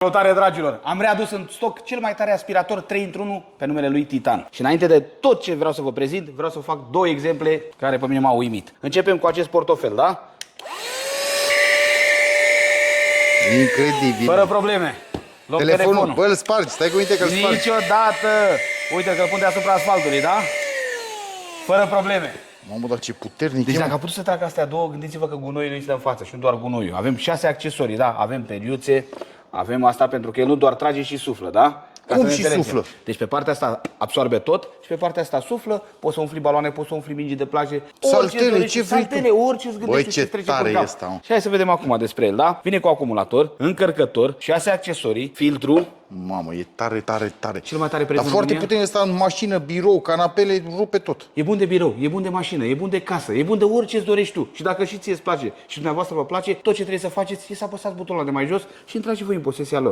Salutare, dragilor! Am readus în stoc cel mai tare aspirator 3 într-1 pe numele lui Titan. Și înainte de tot ce vreau să vă prezint, vreau să fac două exemple care pe mine m-au uimit. Începem cu acest portofel, da? Incredibil. Fără probleme. Loc Telefonul, bă, îl spargi, stai cu minte că îl spargi. Niciodată! Uite că îl pun deasupra asfaltului, da? Fără probleme. Mamă, dar ce puternic Deci e, dacă a putut să trag astea două, gândiți-vă că gunoiul îi stă în față și nu doar gunoiul. Avem 6 accesorii, da? Avem periuțe, avem asta pentru că el nu doar trage și suflă, da? Ca Cum să ne și înțelegem. suflă? Deci pe partea asta absorbe tot și pe partea asta suflă, poți să umfli baloane, poți să umfli mingi de plajă, Saltele, ce vrei tu? saltele, orice îți Băi, gândești ce ce trece tare pe cap. e ăsta, mă. Și hai să vedem acum despre el, da? Vine cu acumulator, încărcător, 6 accesorii, filtru, Mamă, e tare, tare, tare. cel mai tare preț Dar în foarte România. puternic ăsta în mașină, birou, canapele, rupe tot. E bun de birou, e bun de mașină, e bun de casă, e bun de orice îți dorești tu. Și dacă și ție îți place și dumneavoastră vă place, tot ce trebuie să faceți e să apăsați butonul ăla de mai jos și intrați și voi în posesia lor.